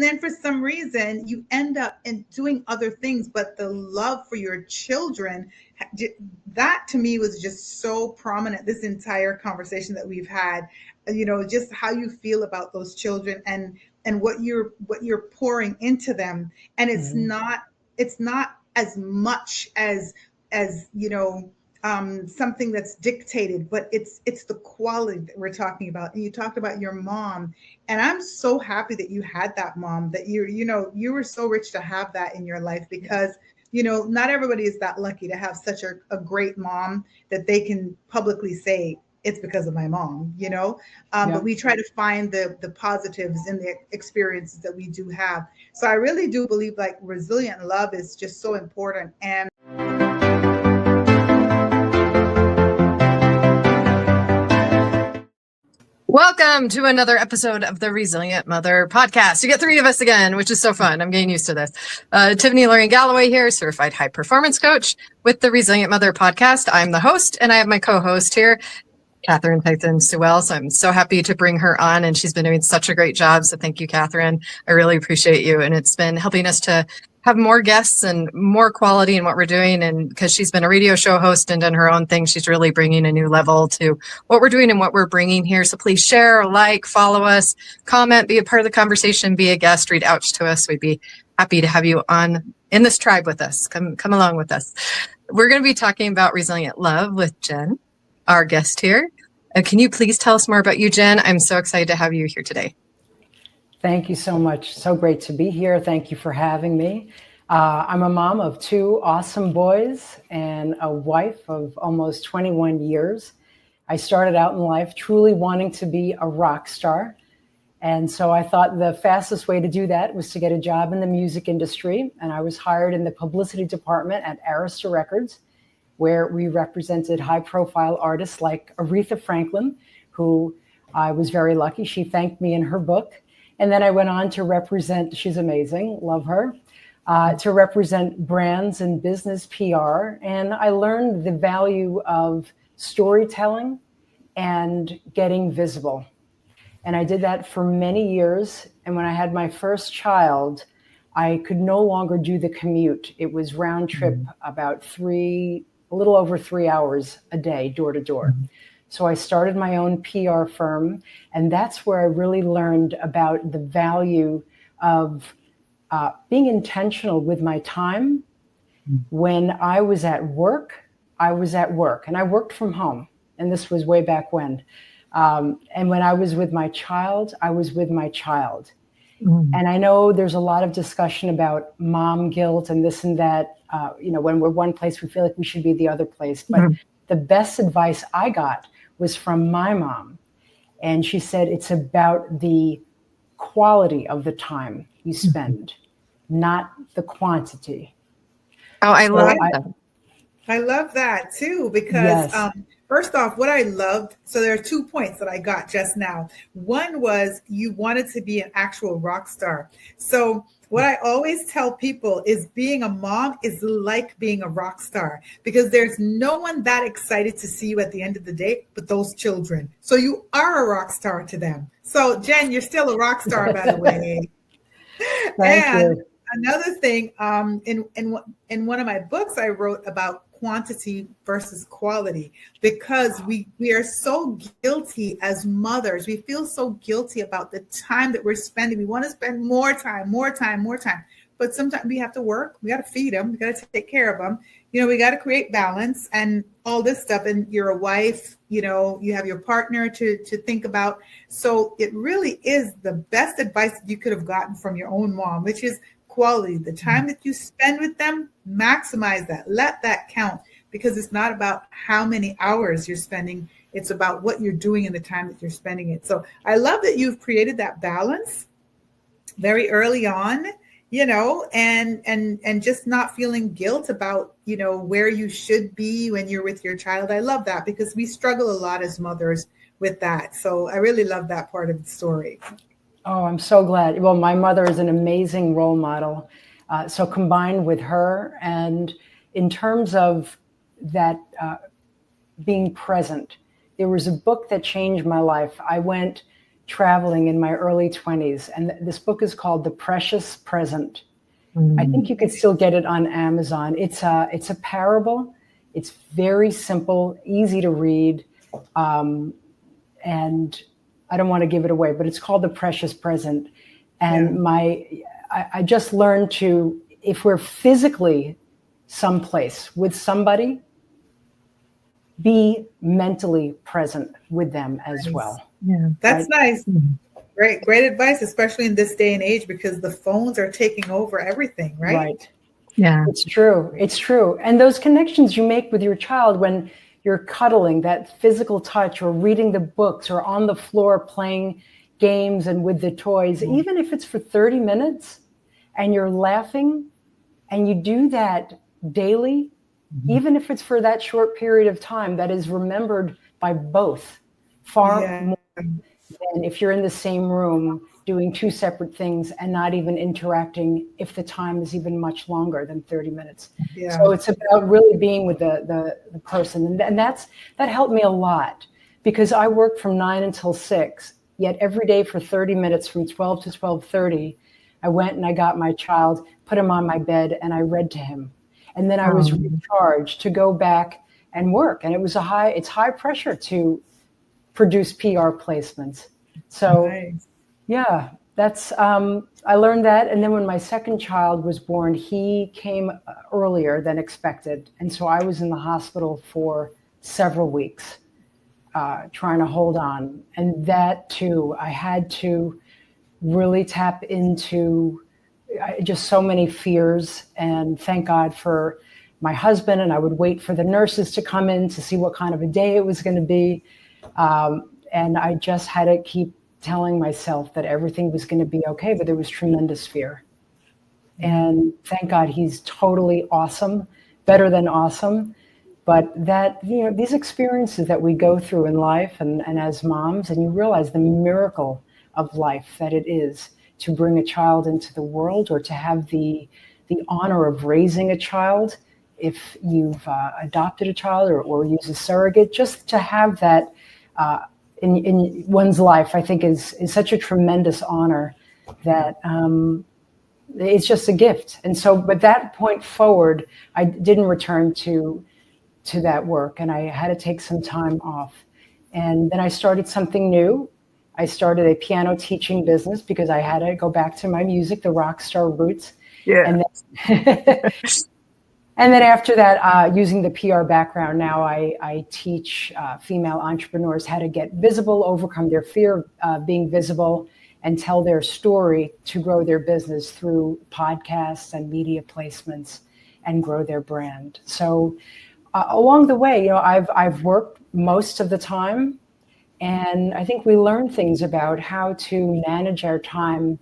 then for some reason you end up in doing other things, but the love for your children, that to me was just so prominent this entire conversation that we've had. Just how you feel about those children and what you're pouring into them. And it's not as much as something that's dictated, but it's the quality that we're talking about. And you talked about your mom, and I'm so happy that you had that mom, that you were so rich to have that in your life, because not everybody is that lucky to have such a great mom that they can publicly say it's because of my mom. But we try to find the positives in the experiences that we do have. So I really do believe like resilient love is just so important. And welcome to another episode of the Resilient Mother podcast. You get 3 of us again, which is so fun. I'm getting used to this. Tiffany Lorraine Galloway here, certified high performance coach with the Resilient Mother podcast. I'm the host, and I have my co-host here, Catherine Tyson-Sewell. So I'm so happy to bring her on, and she's been doing such a great job. So thank you, Catherine. I really appreciate you. And it's been helping us to have more guests and more quality in what we're doing. And because she's been a radio show host and done her own thing, she's really bringing a new level to what we're doing and what we're bringing here. So please share, like, follow us, comment, be a part of the conversation, be a guest, reach out to us. We'd be happy to have you on in this tribe with us. Come along with us. We're going to be talking about resilient love with Jen, our guest here. Can you please tell us more about you, Jen? I'm so excited to have you here today. Thank you so much. So great to be here. Thank you for having me. I'm a mom of 2 awesome boys and a wife of almost 21 years. I started out in life truly wanting to be a rock star. And so I thought the fastest way to do that was to get a job in the music industry. And I was hired in the publicity department at Arista Records, where we represented high-profile artists like Aretha Franklin, who I was very lucky. She thanked me in her book. And then I went on to represent, she's amazing, love her, to represent brands and business PR. And I learned the value of storytelling and getting visible. And I did that for many years. And when I had my first child, I could no longer do the commute. It was round trip, about a little over 3 hours a day, door to door. So I started my own PR firm, and that's where I really learned about the value of being intentional with my time. When I was at work, and I worked from home, and this was way back when. And when I was with my child, I was with my child. And I know there's a lot of discussion about mom guilt and this and that. When we're one place, we feel like we should be the other place. But the best advice I got was from my mom. And she said, it's about the quality of the time you spend, not the quantity. Oh, I love that. I love that too, because first off, what I loved, so there are 2 points that I got just now. One was you wanted to be an actual rock star. So what I always tell people is being a mom is like being a rock star, because there's no one that excited to see you at the end of the day but those children. So you are a rock star to them. So Jen, you're still a rock star, by the way. Thank you. Another thing, in one of my books, I wrote about quantity versus quality, because we are so guilty as mothers. We feel so guilty about the time that we're spending. We want to spend more time. But sometimes we have to work. We got to feed them. We got to take care of them. We got to create balance and all this stuff. And you're a wife, you have your partner to think about. So it really is the best advice that you could have gotten from your own mom, which is quality. The time that you spend with them, maximize that. Let that count, because it's not about how many hours you're spending. It's about what you're doing in the time that you're spending it. So I love that you've created that balance very early on, and just not feeling guilt about, where you should be when you're with your child. I love that, because we struggle a lot as mothers with that. So I really love that part of the story. Oh, I'm so glad. Well, my mother is an amazing role model. So combined with her, and in terms of that being present, there was a book that changed my life. I went traveling in my early 20s. And this book is called The Precious Present. I think you could still get it on Amazon. It's a parable. It's very simple, easy to read. And I don't want to give it away, but it's called The Precious Present. And I just learned to, if we're physically someplace with somebody, be mentally present with them as well. Yeah, that's nice. Great advice, especially in this day and age, because the phones are taking over everything, right? Right. Yeah. It's true. And those connections you make with your child when you're cuddling, that physical touch, or reading the books, or on the floor playing games and with the toys, even if it's for 30 minutes and you're laughing, and you do that daily, even if it's for that short period of time, that is remembered by both far more than if you're in the same room doing two separate things and not even interacting if the time is even much longer than 30 minutes. Yeah. So it's about really being with the person. And that helped me a lot, because I worked from 9 until 6, yet every day for 30 minutes from 12 to 12:30, I went and I got my child, put him on my bed, and I read to him. And then I was recharged to go back and work. And it's high pressure to produce PR placements. So yeah, that's, I learned that. And then when my second child was born, he came earlier than expected. And so I was in the hospital for several weeks, trying to hold on. And that too, I had to really tap into just so many fears, and thank God for my husband. And I would wait for the nurses to come in to see what kind of a day it was going to be. And I just had to keep telling myself that everything was going to be okay, but there was tremendous fear. And thank God he's totally awesome, better than awesome. But that, these experiences that we go through in life and as moms, and you realize the miracle of life that it is to bring a child into the world, or to have the honor of raising a child, if you've adopted a child or use a surrogate, just to have that in one's life, I think is such a tremendous honor that it's just a gift. And so, but that point forward, I didn't return to that work, and I had to take some time off. And then I started something new. I started a piano teaching business because I had to go back to my music, the rock star roots. Yeah. And then after that, using the PR background, now I teach female entrepreneurs how to get visible, overcome their fear of being visible, and tell their story to grow their business through podcasts and media placements and grow their brand. So along the way, I've worked most of the time. And I think we learn things about how to manage our time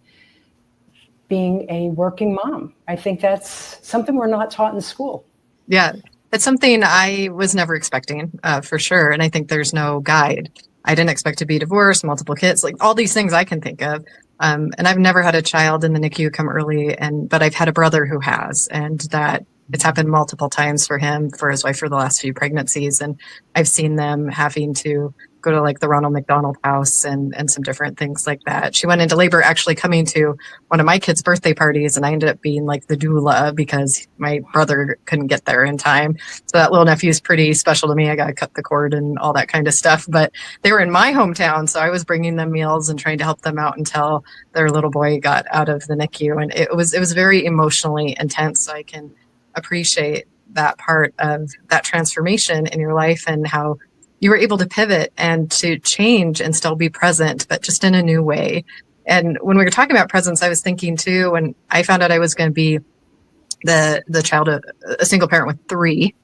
being a working mom. I think that's something we're not taught in school. Yeah, it's something I was never expecting, for sure. And I think there's no guide. I didn't expect to be divorced, multiple kids, like all these things I can think of. And I've never had a child in the NICU come early, but I've had a brother who has, and that it's happened multiple times for him, for his wife, for the last few pregnancies. And I've seen them having to go to like the Ronald McDonald House and some different things like that. She went into labor actually coming to one of my kids' birthday parties, and I ended up being like the doula because my brother couldn't get there in time. So that little nephew is pretty special to me. I got to cut the cord and all that kind of stuff. But they were in my hometown, so I was bringing them meals and trying to help them out until their little boy got out of the NICU. And it was very emotionally intense. So I can appreciate that part of that transformation in your life and how you were able to pivot and to change and still be present, but just in a new way. And when we were talking about presence, I was thinking too, when I found out I was going to be the child of a single parent with 3,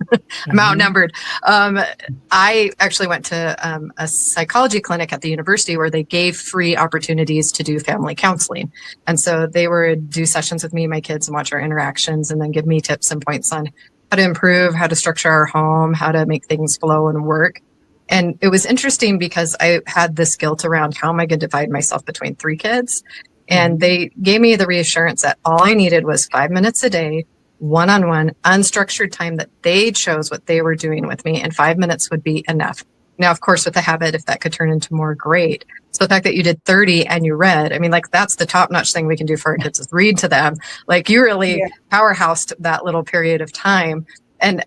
I'm outnumbered. I actually went to a psychology clinic at the university where they gave free opportunities to do family counseling. And so they would do sessions with me and my kids and watch our interactions and then give me tips and points on how to improve, how to structure our home, how to make things flow and work. And it was interesting because I had this guilt around how am I going to divide myself between 3 kids? And they gave me the reassurance that all I needed was 5 minutes a day, one-on-one, unstructured time that they chose what they were doing with me, and 5 minutes would be enough. Now, of course, with the habit, if that could turn into more, great. So the fact that you did 30 and you read, I mean, like that's the top notch thing we can do for our kids is read to them. Like you really powerhoused that little period of time. And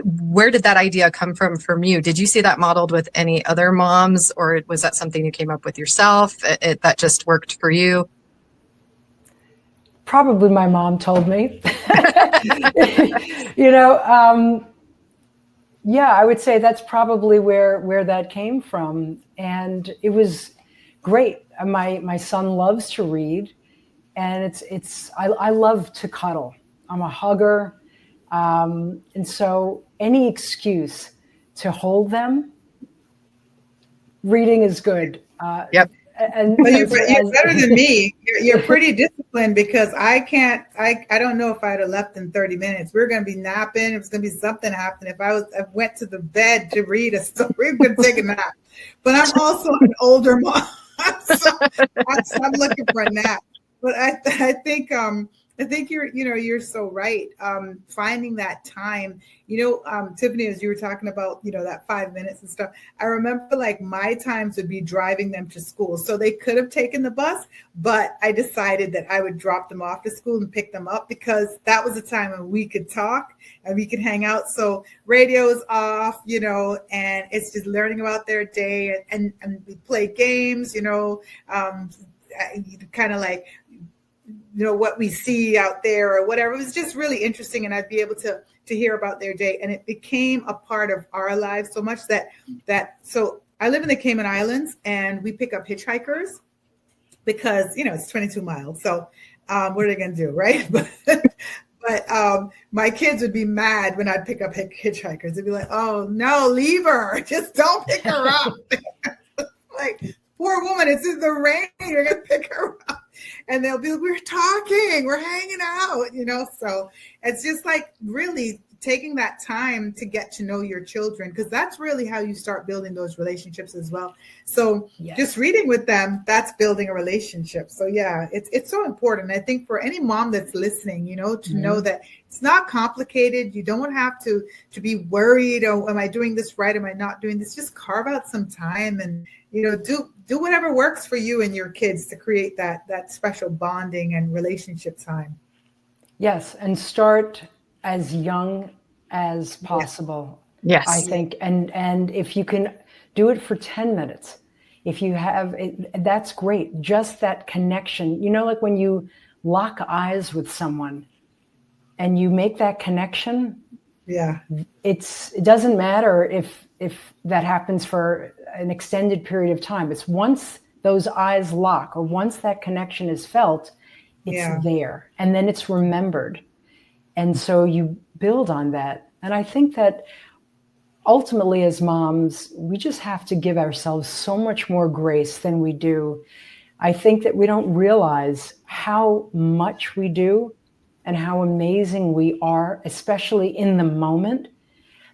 where did that idea come from you? Did you see that modeled with any other moms, or was that something you came up with yourself? That just worked for you? Probably my mom told me. Yeah, I would say that's probably where that came from. And it was great. My son loves to read, and I love to cuddle. I'm a hugger. And so any excuse to hold them, reading is good. Yep. And you're better than me. You're pretty disciplined, because I don't know if I'd have left in 30 minutes. We're going to be napping. It was going to be something happening. If I went to the bed to read a story, we could take a nap. But I'm also an older mom, so I'm looking for a nap. But I think you're so right. Finding that time, Tiffany, as you were talking about, that 5 minutes and stuff, I remember like my times would be driving them to school. So they could have taken the bus, but I decided that I would drop them off to school and pick them up, because that was a time when we could talk and we could hang out. So radio's off, and it's just learning about their day, and we play games, kind of like, what we see out there or whatever. It was just really interesting. And I'd be able to hear about their day. And it became a part of our lives so much so I live in the Cayman Islands, and we pick up hitchhikers because, it's 22 miles. So what are they going to do? Right. But my kids would be mad when I'd pick up hitchhikers. They'd be like, oh no, leave her. Just don't pick her up. Like, poor woman, it's in the rain. You're going to pick her up. And they'll be, we're talking, we're hanging out, so it's just like really taking that time to get to know your children, because that's really how you start building those relationships as well. So just reading with them, that's building a relationship. So yeah, it's so important. I think for any mom that's listening, to know that it's not complicated. You don't have to be worried, oh, am I doing this right? Am I not doing this? Just carve out some time and, do whatever works for you and your kids to create that special bonding and relationship time. Yes, and start as young as possible. Yes. I think, and if you can do it for 10 minutes, if you have it, that's great. Just that connection, like when you lock eyes with someone and you make that connection. Yeah. It doesn't matter if that happens for an extended period of time. It's once those eyes lock or once that connection is felt, it's there, and then it's remembered. And so you build on that. And I think that ultimately as moms, we just have to give ourselves so much more grace than we do. I think that we don't realize how much we do and how amazing we are, especially in the moment,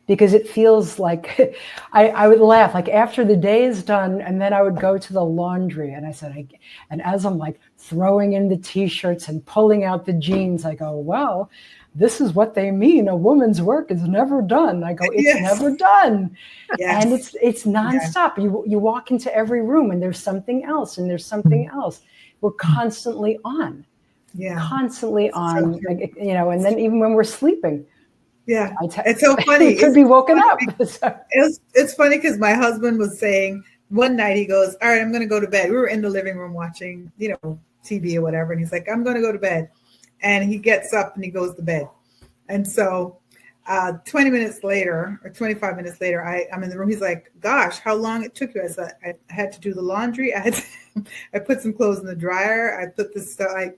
because it feels like I would laugh, like after the day is done, and then I would go to the laundry, and and as I'm like throwing in the t-shirts and pulling out the jeans, I go, wow, this is what they mean. A woman's work is never done. I go, it's never done. Yes. And it's nonstop. Yes. You walk into every room and there's something else and there's something else. We're constantly on. Yeah. Constantly on, so and then even when we're sleeping. Yeah. It's so funny. Could be woken up. It's funny because my husband was saying one night, he goes, all right, I'm going to go to bed. We were in the living room watching, TV or whatever. And he's like, I'm going to go to bed. And he gets up and he goes to bed. And so 20 minutes later or 25 minutes later, I'm in the room. He's like, gosh, how long it took you? I said, I had to do the laundry. I put some clothes in the dryer. I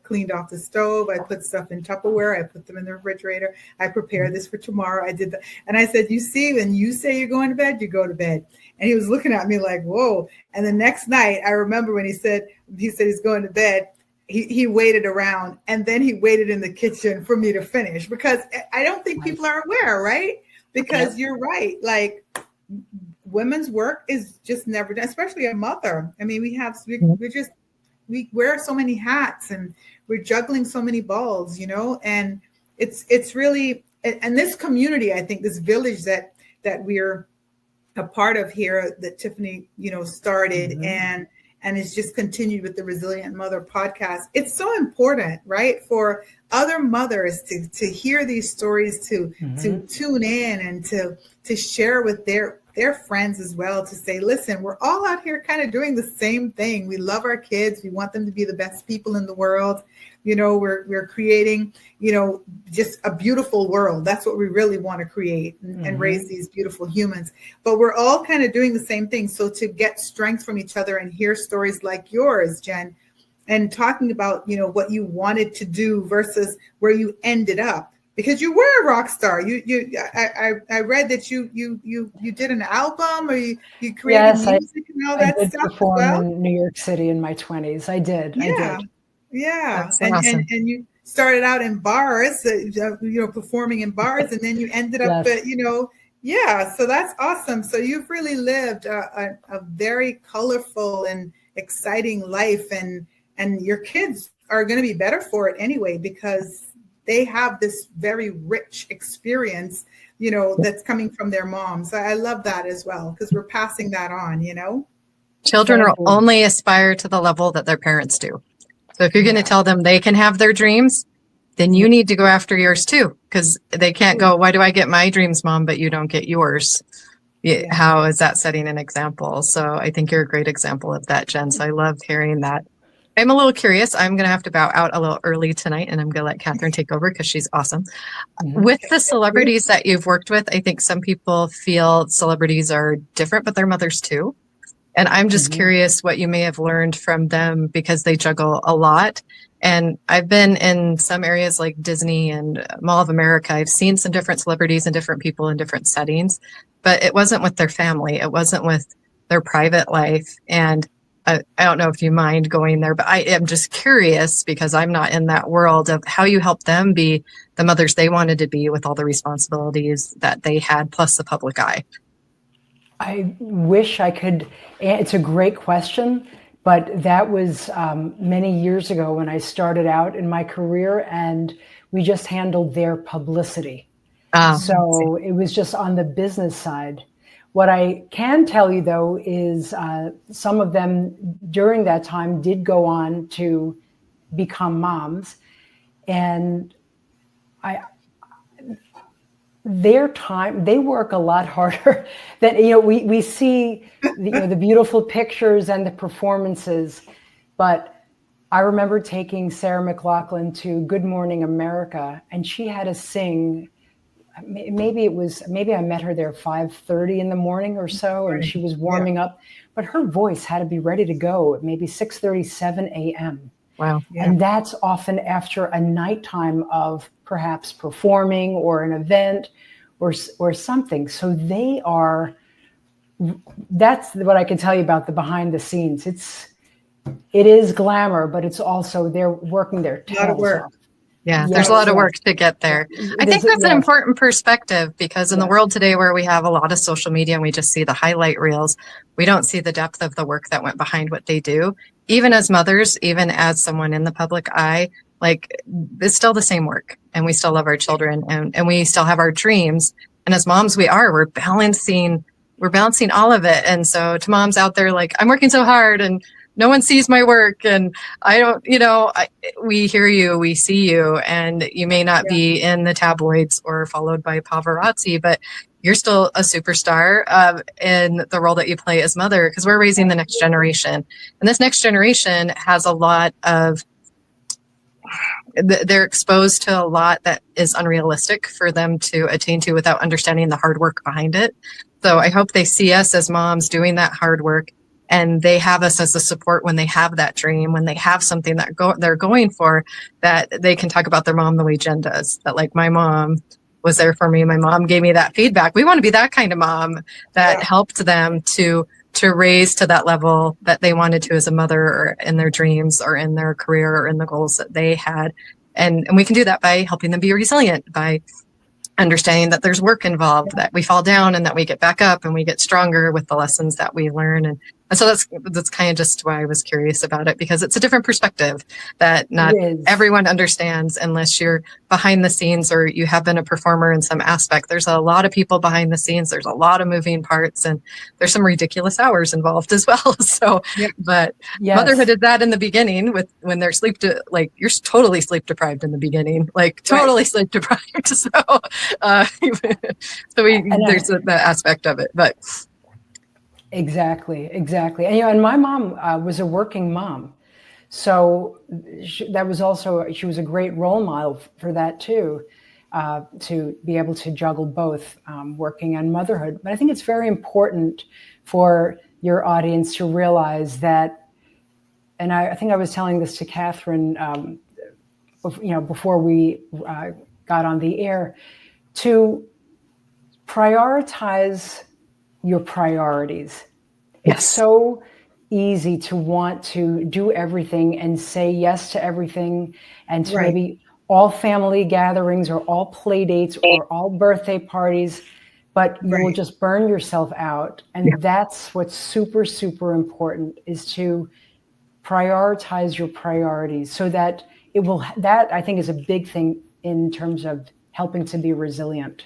cleaned off the stove. I put stuff in Tupperware. I put them in the refrigerator. I prepared this for tomorrow. I did that. And I said, you see, when you say you're going to bed, you go to bed. And he was looking at me like, whoa. And the next night, I remember when he said he's going to bed, he waited around, and then he waited in the kitchen for me to finish, because I don't think people are aware, right? Because you're right. Like, women's work is just never done, especially a mother. I mean, we wear so many hats and we're juggling so many balls, and it's really, and this community, I think this village that we're a part of here that Tiffany, started, and and it's just continued with the Resilient Mother podcast. It's so important, right, for other mothers to hear these stories, to tune in and to share with their friends as well, to say, listen, we're all out here kind of doing the same thing. We love our kids. We want them to be the best people in the world. You know, we're creating, you know, just a beautiful world. That's what we really want to create and raise these beautiful humans. But we're all kind of doing the same thing. So to get strength from each other and hear stories like yours, Jen, and talking about, you know, what you wanted to do versus where you ended up, because you were a rock star. I read that you did an album, or you created music and all that stuff. I did perform in New York City in my 20s. I did. Yeah. And, awesome. and you started out in bars, you know, performing in bars, and then you ended up, you know, so that's awesome. So you've really lived a very colorful and exciting life, and your kids are going to be better for it anyway, because they have this very rich experience, you know, that's coming from their moms. I love that as well, because we're passing that on, you know. Children will only aspire to the level that their parents do. So if you're going to tell them they can have their dreams, then you need to go after yours too, because they can't go, why do I get my dreams, Mom, but you don't get yours? How is that setting an example? So I think you're a great example of that, Jen. So I love hearing that. I'm a little curious. I'm going to have to bow out a little early tonight, and I'm going to let Catherine take over because she's awesome. With the celebrities that you've worked with, I think some people feel celebrities are different, but they're mothers too. And I'm just curious what you may have learned from them, because they juggle a lot. And I've been in some areas like Disney and Mall of America. I've seen some different celebrities and different people in different settings, but it wasn't with their family. It wasn't with their private life. And I don't know if you mind going there, but I am just curious, because I'm not in that world, of how you help them be the mothers they wanted to be with all the responsibilities that they had, plus the public eye. I wish I could. It's a great question, but that was many years ago when I started out in my career, and we just handled their publicity. So it was just on the business side. What I can tell you, though, is some of them during that time did go on to become moms, and their time, they work a lot harder than, you know, we see the beautiful pictures and the performances, but I remember taking Sarah McLachlan to Good Morning America, and she had to sing. Maybe I met her there 5:30 in the morning or so, and she was warming up, but her voice had to be ready to go at maybe 6:37 a.m. Wow. Yeah. And that's often after a nighttime of perhaps performing or an event or something. So that's what I can tell you about the behind the scenes. It is glamour, but it's also they're working their tails off. Yeah, there's a lot of work to get there. I think that's an important perspective, because in the world today where we have a lot of social media and we just see the highlight reels, we don't see the depth of the work that went behind what they do. Even as mothers, even as someone in the public eye, like, it's still the same work, and we still love our children, and we still have our dreams. And as moms, we're balancing all of it. And so to moms out there, like, I'm working so hard and no one sees my work, and I don't, we hear you, we see you, and you may not be in the tabloids or followed by paparazzi, but you're still a superstar in the role that you play as mother, because we're raising the next generation. And this next generation has a lot of, they're exposed to a lot that is unrealistic for them to attain to without understanding the hard work behind it. So I hope they see us as moms doing that hard work, and they have us as a support when they have that dream, when they have something that they're going for, that they can talk about their mom the way Jen does. That, like, my mom was there for me. My mom gave me that feedback. We want to be that kind of mom that helped them to raise to that level that they wanted to as a mother, or in their dreams, or in their career, or in the goals that they had. And we can do that by helping them be resilient, by understanding that there's work involved, that we fall down and that we get back up and we get stronger with the lessons that we learn. And And so that's kind of just why I was curious about it, because it's a different perspective that not everyone understands unless you're behind the scenes or you have been a performer in some aspect. There's a lot of people behind the scenes. There's a lot of moving parts, and there's some ridiculous hours involved as well. So, but motherhood is that in the beginning when they're you're totally sleep deprived in the beginning, like totally sleep deprived. So, there's that aspect of it, but. Exactly. And my mom was a working mom. So she was a great role model for that too, to be able to juggle both working and motherhood. But I think it's very important for your audience to realize that, and I think I was telling this to Catherine, before we got on the air, to prioritize your priorities. It's so easy to want to do everything and say yes to everything, and to maybe all family gatherings or all play dates or all birthday parties, but you will just burn yourself out. And that's what's super, super important, is to prioritize your priorities, so that that I think is a big thing in terms of helping to be resilient.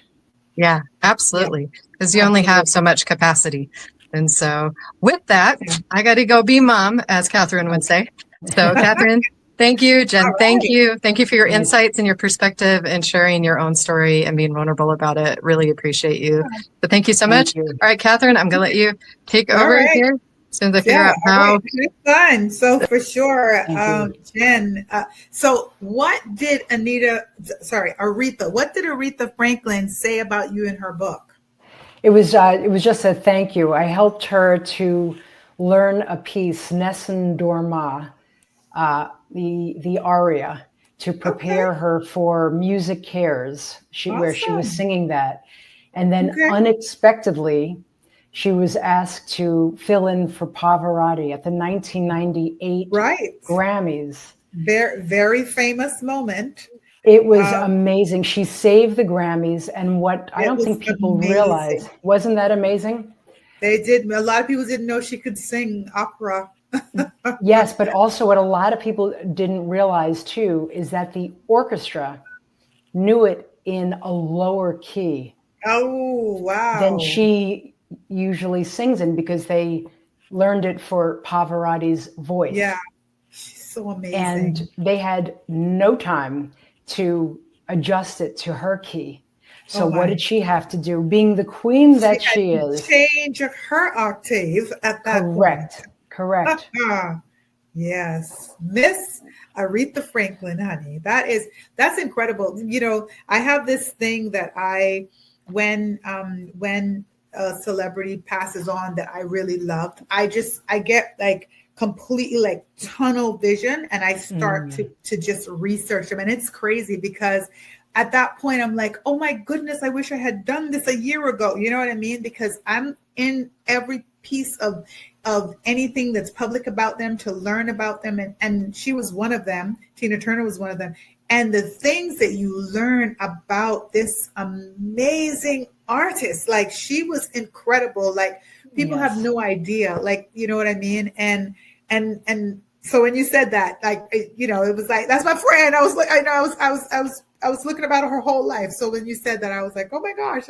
Yeah, absolutely. Because you only have so much capacity. And so with that, I got to go be mom, as Catherine would say. So Catherine, thank you. Jen, thank you. Thank you for your insights and your perspective and sharing your own story and being vulnerable about it. Really appreciate you. So thank you so much. All right, Catherine, I'm going to let you take over here. As soon as I figure out how. It's fun. So for sure, Jen. So what did Aretha, what did Aretha Franklin say about you in her book? It was just a thank you. I helped her to learn a piece, Nessun Dorma, the aria, to prepare her for Music Cares, where she was singing that. And then unexpectedly, she was asked to fill in for Pavarotti at the 1998 Grammys. Very, very famous moment. It was amazing. She saved the Grammys, and what I don't think people realize, wasn't that amazing? They did. A lot of people didn't know she could sing opera. Yes, but also what a lot of people didn't realize too is that the orchestra knew it in a lower key. Oh, wow. Than she usually sings in, because they learned it for Pavarotti's voice. Yeah, she's so amazing. And they had no time to adjust it to her key. So what did she have to do? Being the queen that she is. Change her octave at that point. Correct. Yes. Miss Aretha Franklin, honey. That's incredible. You know, I have this thing that when a celebrity passes on that I really loved, I get like completely like tunnel vision, and I start to just research them. And it's crazy, because at that point I'm like, oh my goodness, I wish I had done this a year ago. You know what I mean? Because I'm in every piece of anything that's public about them, to learn about them. And she was one of them. Tina Turner was one of them. And the things that you learn about this amazing artist, like, she was incredible. Like, people have no idea, like, you know what I mean? And so when you said that, like, you know, it was like, that's my friend. I was like, I was looking about her whole life. So when you said that, I was like, oh my gosh,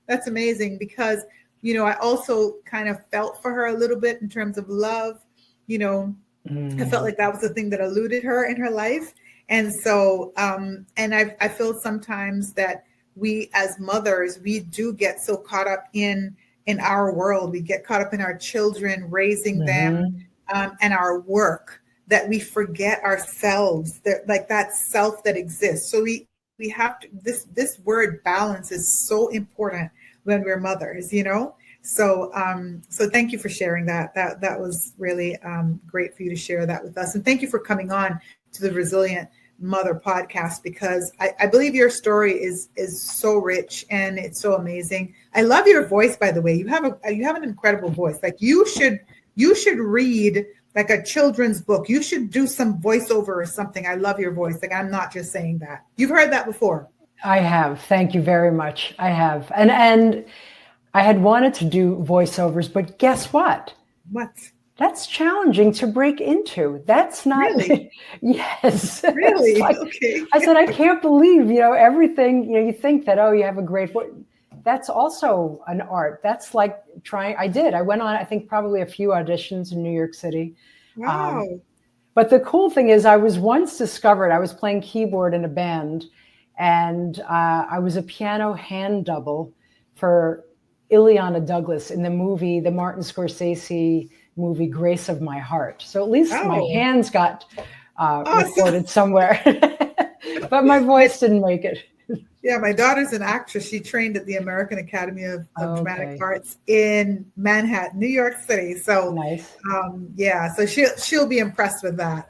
that's amazing. Because, you know, I also kind of felt for her a little bit in terms of love. You know, I felt like that was the thing that eluded her in her life. And so, and I feel sometimes that we as mothers, we do get so caught up in our world. We get caught up in our children, raising them, and our work, that we forget ourselves, that, like, that self that exists. So we have to, this word balance is so important when we're mothers, you know? So, so thank you for sharing that. That was really great for you to share that with us. And thank you for coming on to the Resilient Mother podcast, because I believe your story is so rich and it's so amazing. I love your voice, by the way. You have an incredible voice. Like, you should read like a children's book. You should do some voiceover or something. I love your voice. Like, I'm not just saying that. You've heard that before. I have. Thank you very much. I have. And I had wanted to do voiceovers, but guess what? What? That's challenging to break into. That's not, Really? Yes. Really? Like, Okay. I said, I can't believe, everything, you think that, oh, you have a great voice. That's also an art. That's like I went on, I think probably a few auditions in New York City. Wow. But the cool thing is I was once discovered, I was playing keyboard in a band, and I was a piano hand double for Ileana Douglas in the Martin Scorsese movie, Grace of My Heart. So at least my hands got recorded somewhere, but my voice didn't make it. Yeah, my daughter's an actress. She trained at the American Academy of Dramatic Arts in Manhattan, New York City. So nice. So she'll be impressed with that.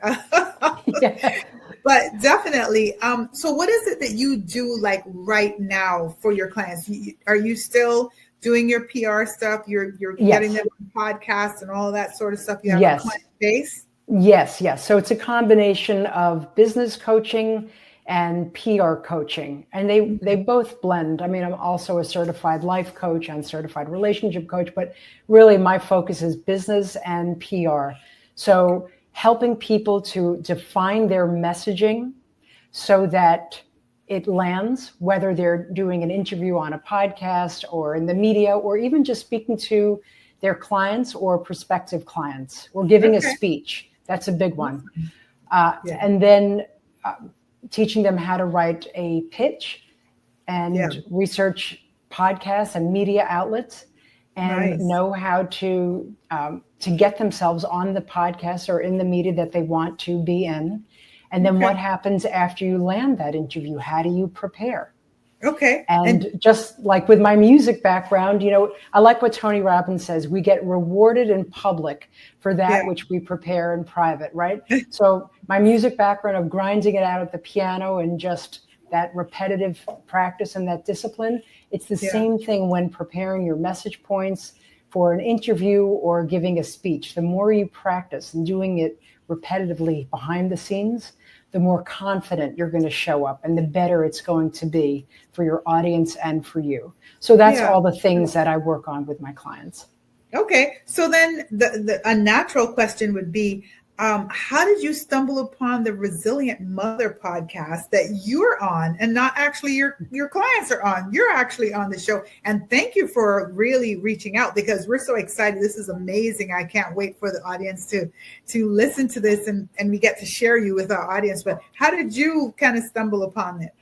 Yeah. But definitely. So what is it that you do like right now for your clients? Are you still doing your PR stuff? You're getting them on podcasts and all of that sort of stuff. You have a client base? Yes. So it's a combination of business coaching and PR coaching. And they both blend. I mean, I'm also a certified life coach. I'm a certified relationship coach, but really my focus is business and PR. So helping people to define their messaging so that it lands, whether they're doing an interview on a podcast or in the media, or even just speaking to their clients or prospective clients, or giving a speech. That's a big one. And then teaching them how to write a pitch and research podcasts and media outlets, and know how to get themselves on the podcast or in the media that they want to be in. And then what happens after you land that interview? How do you prepare? Okay. And just like with my music background, I like what Tony Robbins says, we get rewarded in public for that which we prepare in private, right? So my music background of grinding it out at the piano and just that repetitive practice and that discipline, it's the same thing when preparing your message points for an interview or giving a speech. The more you practice and doing it repetitively behind the scenes, the more confident you're going to show up and the better it's going to be for your audience and for you. So that's all the things that I work on with my clients. Okay. So then a natural question would be, how did you stumble upon the Resilient Mother podcast that you're on, and not actually your clients are on? You're actually on the show. And thank you for really reaching out, because we're so excited. This is amazing. I can't wait for the audience to listen to this, and we get to share you with our audience. But how did you kind of stumble upon it?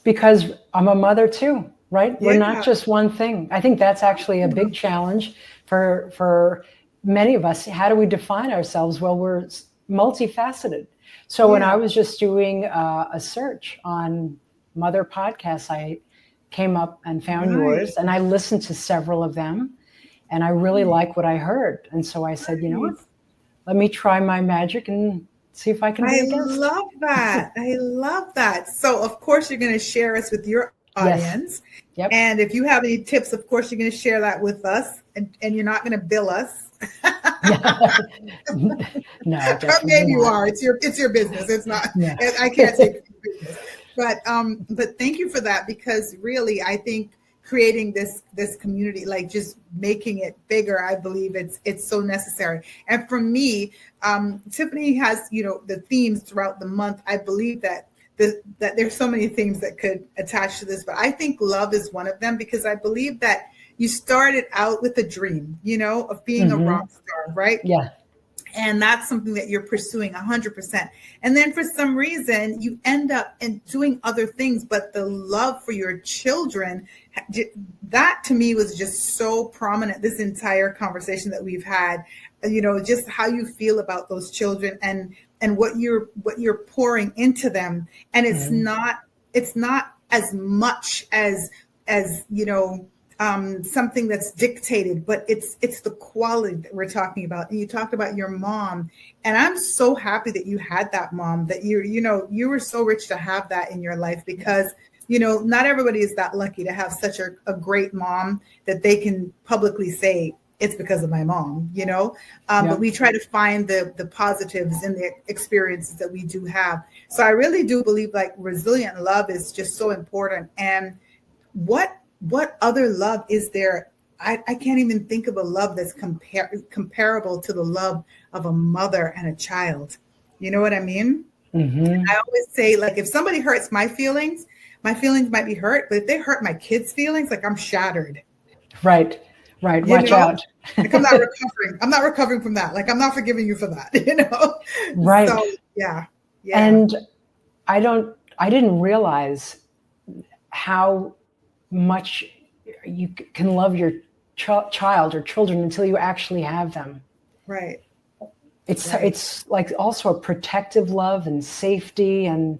Because I'm a mother too, right? We're not just one thing. I think that's actually a big challenge for many of us. How do we define ourselves? Well, we're multifaceted. So when I was just doing a search on mother podcasts, I came up and found yours, and I listened to several of them, and I really like what I heard. And so I said, you know what, let me try my magic and see if I can be a guest. I love that. I love that. So of course you're going to share us with your audience. Yep. And if you have any tips, of course you're going to share that with us, and you're not going to bill us. No, maybe you are. It's your business. It's not. Yeah. I can't take your business. But thank you for that, because really, I think creating this community, like just making it bigger, I believe it's so necessary. And for me, Tiffany has the themes throughout the month. I believe that there's so many themes that could attach to this, but I think love is one of them, because I believe that you started out with a dream, of being a rock star, right? Yeah. And that's something that you're pursuing 100%. And then for some reason, you end up doing other things, but the love for your children, that to me was just so prominent this entire conversation that we've had, just how you feel about those children and what you're pouring into them. And it's not as much as something that's dictated, but it's the quality that we're talking about. And you talked about your mom, and I'm so happy that you had that mom, that you were so rich to have that in your life, because not everybody is that lucky to have such a great mom that they can publicly say it's because of my mom, but we try to find the positives in the experiences that we do have. So I really do believe like resilient love is just so important. And what other love is there I can't even think of a love that's comparable to the love of a mother and a child. You know what I mean? Mm-hmm. I always say, like, if somebody hurts my feelings might be hurt, but if they hurt my kids' feelings, like, I'm shattered. Right. Watch out. Like, I'm not recovering from that. Like, I'm not forgiving you for that, Right. So, yeah. And I didn't realize how much you can love your child or children until you actually have them. Right. It's like also a protective love and safety, and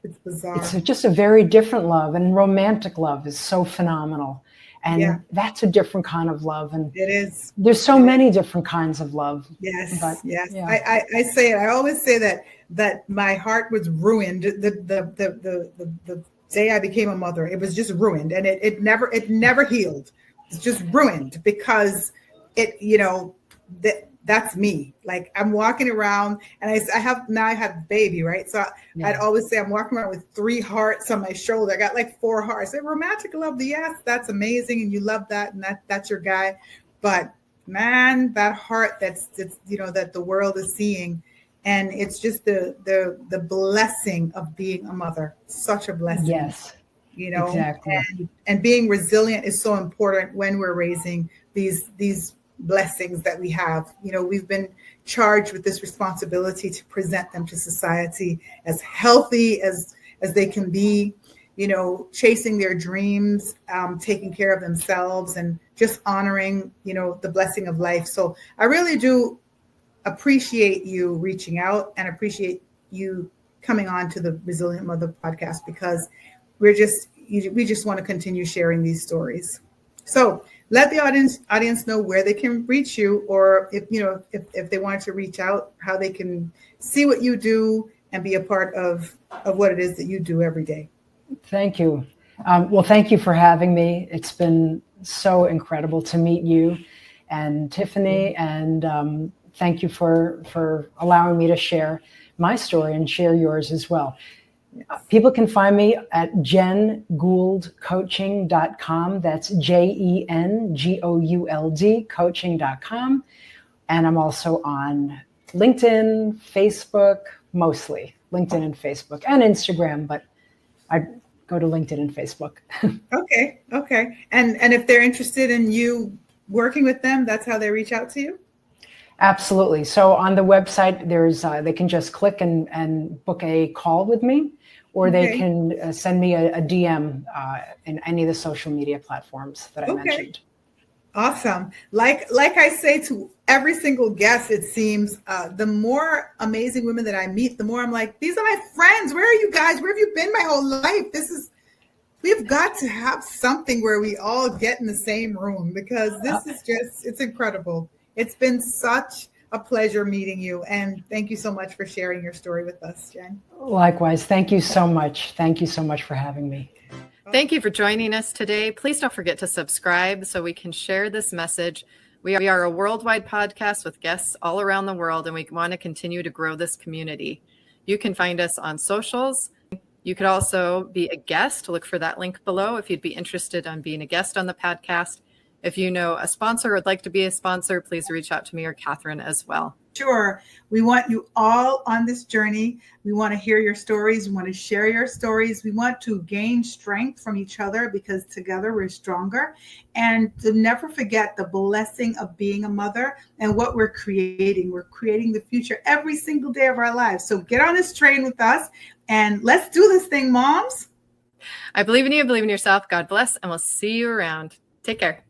it's bizarre. It's just a very different love, and romantic love is so phenomenal. And that's a different kind of love. And it is. There's so many different kinds of love. Yes. But, yes. Yeah. I say it. I always say that my heart was ruined the day I became a mother. It was just ruined, and it never healed. It's just ruined because that's me. Like, I'm walking around, and I have a baby, right? So I'd always say I'm walking around with 3 hearts on my shoulder. I got like 4 hearts. And romantic love, yes, that's amazing, and you love that, and that's your guy. But man, that heart that the world is seeing, and it's just the blessing of being a mother. Such a blessing. Yes. Exactly. And being resilient is so important when we're raising these blessings that we have. We've been charged with this responsibility to present them to society as healthy as they can be, chasing their dreams, taking care of themselves, and just honoring, the blessing of life. So I really do appreciate you reaching out, and appreciate you coming on to the Resilient Mother podcast, because we just want to continue sharing these stories. So let the audience know where they can reach you, or if they wanted to reach out, how they can see what you do and be a part of what it is that you do every day. Thank you. Well, thank you for having me. It's been so incredible to meet you and Tiffany, and thank you for allowing me to share my story and share yours as well. People can find me at jengouldcoaching.com. That's JENGOULD coaching.com. And I'm also on LinkedIn, Facebook, mostly LinkedIn and Facebook, and Instagram, but I go to LinkedIn and Facebook. Okay. And if they're interested in you working with them, that's how they reach out to you? Absolutely. So on the website, there's they can just click and book a call with me, or they can send me a DM in any of the social media platforms that I mentioned. Awesome. Like I say to every single guest, it seems the more amazing women that I meet, the more I'm like, these are my friends. Where are you guys? Where have you been my whole life? We've got to have something where we all get in the same room, because this is it's incredible. It's been such a pleasure meeting you. And thank you so much for sharing your story with us, Jen. Likewise. Thank you so much. Thank you so much for having me. Thank you for joining us today. Please don't forget to subscribe so we can share this message. We are a worldwide podcast with guests all around the world, and we want to continue to grow this community. You can find us on socials. You could also be a guest. Look for that link below if you'd be interested in being a guest on the podcast. If you know a sponsor or would like to be a sponsor, please reach out to me or Catherine as well. Sure. We want you all on this journey. We want to hear your stories. We want to share your stories. We want to gain strength from each other, because together we're stronger. And to never forget the blessing of being a mother and what we're creating. We're creating the future every single day of our lives. So get on this train with us, and let's do this thing, moms. I believe in you. Believe in yourself. God bless. And we'll see you around. Take care.